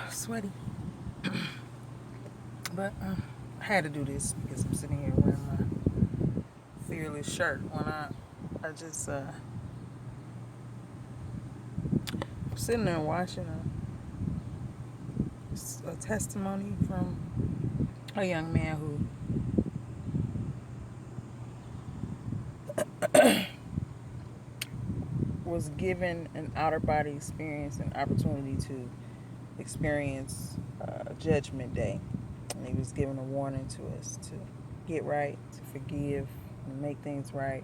Sweaty. But I had to do this because I'm sitting here wearing my Fearless shirt when I just sitting there watching a testimony from a young man who was given an outer body experience, an opportunity to experience Judgment Day. And he was given a warning to us to get right, to forgive, and make things right.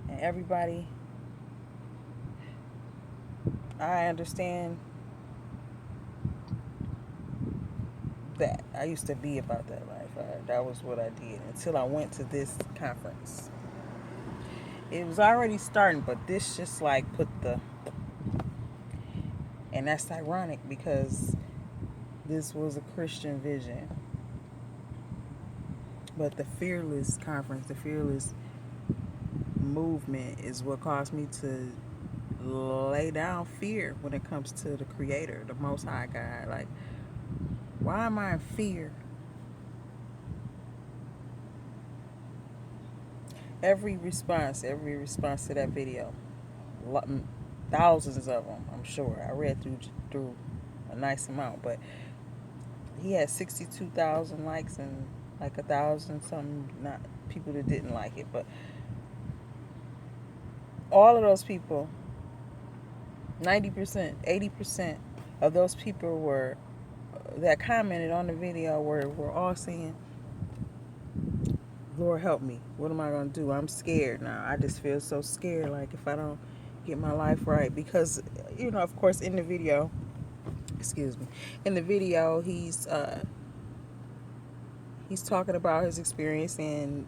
And everybody, I understand that. I used to be about that life. That was what I did until I went to this conference. It was already starting, but this just like put the. And that's ironic because this was a Christian vision. But the Fearless conference, the Fearless movement is what caused me to lay down fear when it comes to the Creator, the Most High God. Like, why am I in fear? Every response to that video, thousands of them, I'm sure. I read through a nice amount, but he had 62,000 likes and like 1,000 something not people that didn't like it, but all of those people, 90%, 80% of those people were that commented on the video were all saying, Lord help me. What am I going to do? I'm scared now. I just feel so scared, like if I don't get my life right. Because, of course, in the video, excuse me, in the video, he's talking about his experience and,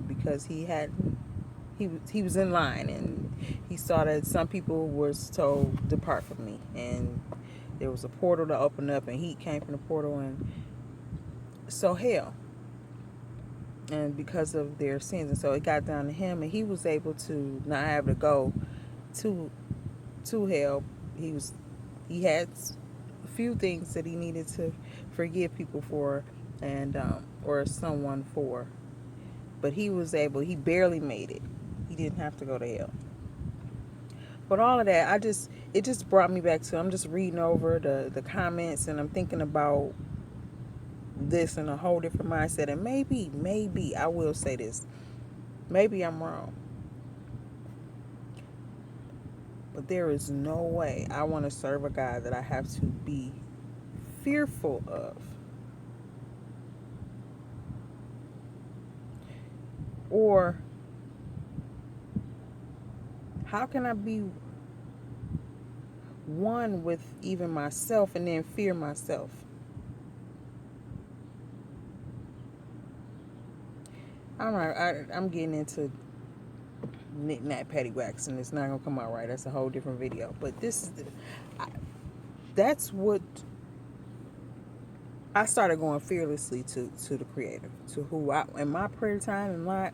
because he was in line and he saw that some people was told, depart from me. And there was a portal to open up and heat came from the portal and so hell. And because of their sins, and so it got down to him, and he was able to not have to go to hell. He had a few things that he needed to forgive people for, and or someone for, but he was able. He barely made it. He didn't have to go to hell. But all of that, it just brought me back to. I'm just reading over the comments, and I'm thinking about this in a whole different mindset. And maybe I will say this. Maybe I'm wrong. But there is no way I want to serve a God that I have to be fearful of. Or how can I be one with even myself and then fear myself? I'm getting into knick-knack paddywhacks, and it's not gonna come out right. That's a whole different video. But that's what I started going fearlessly to the Creator, to who I in my prayer time and my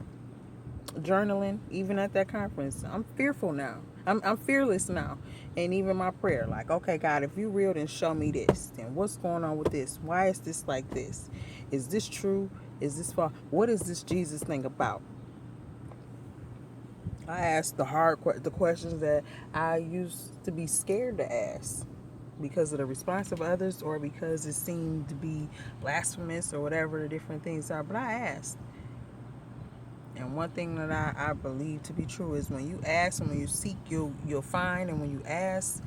journaling, even at that conference. I'm fearful now. I'm fearless now, and even my prayer, like, okay, God, if you real, then show me this. Then what's going on with this? Why is this like this? Is this true? Is this false? What is this Jesus thing about? I asked the questions that I used to be scared to ask because of the response of others or because it seemed to be blasphemous or whatever the different things are. But I asked. And one thing that I believe to be true is when you ask and when you seek, you'll find. And when you ask,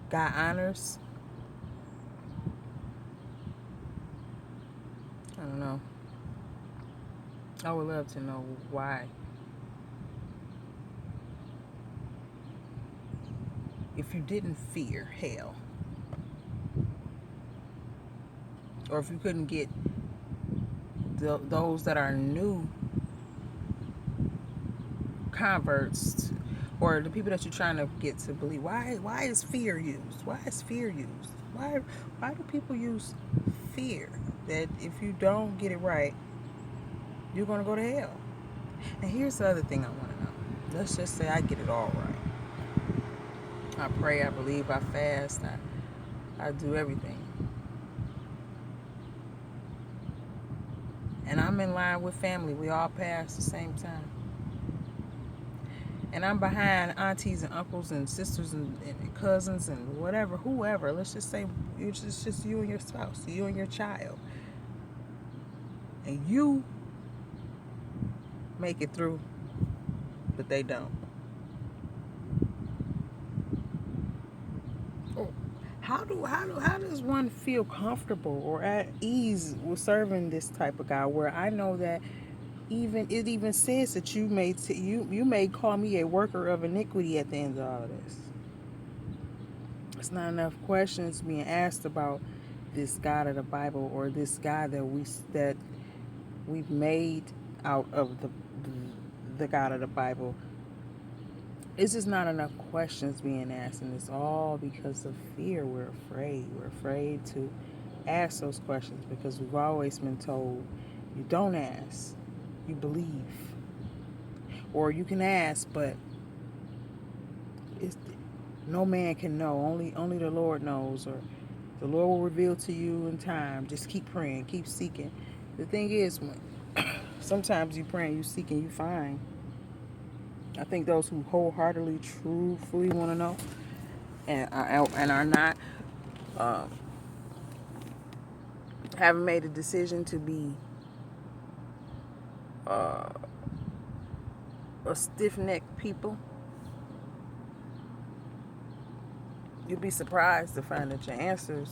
God honors. I don't know. I would love to know why. If you didn't fear hell, or if you couldn't get those that are new converts, or the people that you're trying to get to believe, why is fear used? Why is fear used? Why do people use fear? That if you don't get it right, you're gonna go to hell. And here's the other thing I want to know. let's just say I get it all right. I pray, I believe, I fast, I do everything. And I'm in line with family. We all pass the same time. And I'm behind aunties and uncles and sisters and cousins and whatever, whoever. Let's just say it's just you and your spouse, you and your child. And you make it through, but they don't. How does one feel comfortable or at ease with serving this type of God where I know that it even says that you may call me a worker of iniquity at the end of all of this. It's not enough questions being asked about this God of the Bible or this God that we've made out of the God of the Bible. It's just not enough questions being asked, and it's all because of fear. We're afraid. We're afraid to ask those questions because we've always been told you don't ask, you believe, or you can ask, but it's no man can know. Only the Lord knows, or the Lord will reveal to you in time. Just keep praying, keep seeking. The thing is, when sometimes you pray and you seek and you find. I think those who wholeheartedly, truthfully want to know and are not um, haven't made a decision to be uh, a stiff-necked people, you'll be surprised to find that your answers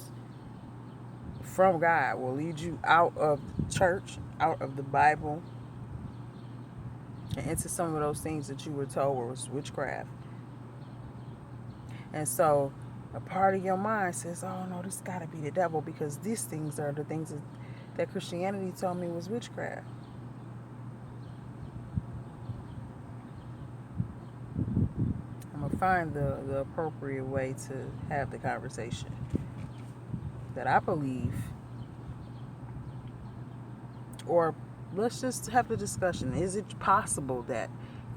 from God will lead you out of the church, out of the Bible, and into some of those things that you were told was witchcraft. And so a part of your mind says, oh no, this got to be the devil because these things are the things that Christianity told me was witchcraft. I'm going to find the appropriate way to have the conversation that I believe, or let's just have the discussion. Is it possible that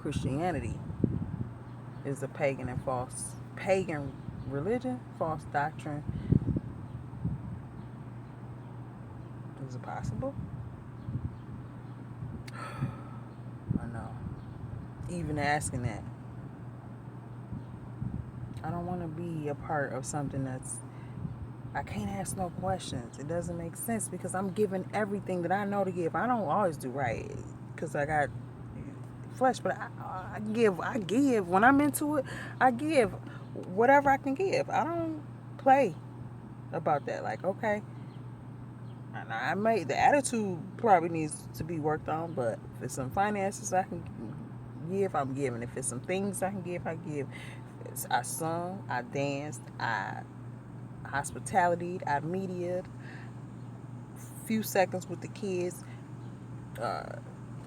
Christianity is a pagan religion, false doctrine? Is it possible? I know. Even asking that. I don't want to be a part of something I can't ask no questions. It doesn't make sense because I'm giving everything that I know to give. I don't always do right because I got flesh, but I give. When I'm into it. I give whatever I can give. I don't play about that. Like, okay, and the attitude probably needs to be worked on, but if it's some finances I can give, I'm giving. If it's some things I can give, I give. I sung, I danced, I hospitality, I mediated, few seconds with the kids,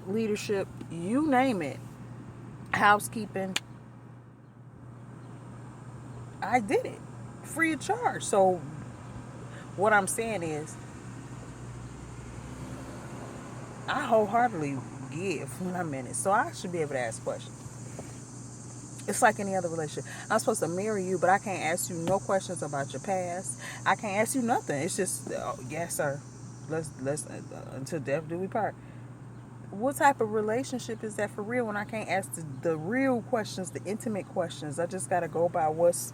leadership, you name it, housekeeping. I did it free of charge. So what I'm saying is, I wholeheartedly give when I'm in it. So I should be able to ask questions. It's like any other relationship. I'm supposed to marry you, but I can't ask you no questions about your past. I can't ask you nothing. It's just, oh, yes, sir. Let's until death do we part. What type of relationship is that for real when I can't ask the real questions, the intimate questions? I just gotta go by what's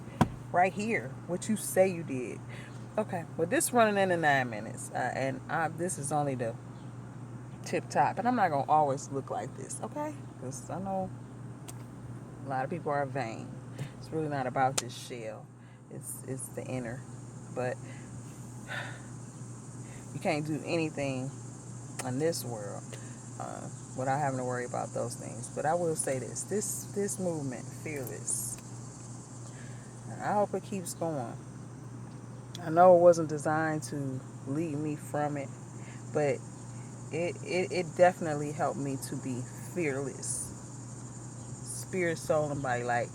right here, what you say you did. Okay, well, this running into 9 minutes, and this is only the tip top, and I'm not gonna always look like this, okay? Because I know a lot of people are vain. It's really not about this shell. It's the inner. But you can't do anything in this world without having to worry about those things. But I will say this movement, Fearless, and I hope it keeps going. I know it wasn't designed to lead me from it, but it definitely helped me to be fearless. Spirit, soul, and body. Like,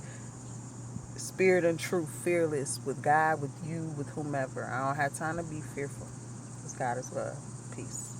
spirit and truth, fearless with God, with you, with whomever. I don't have time to be fearful because God is love. Peace.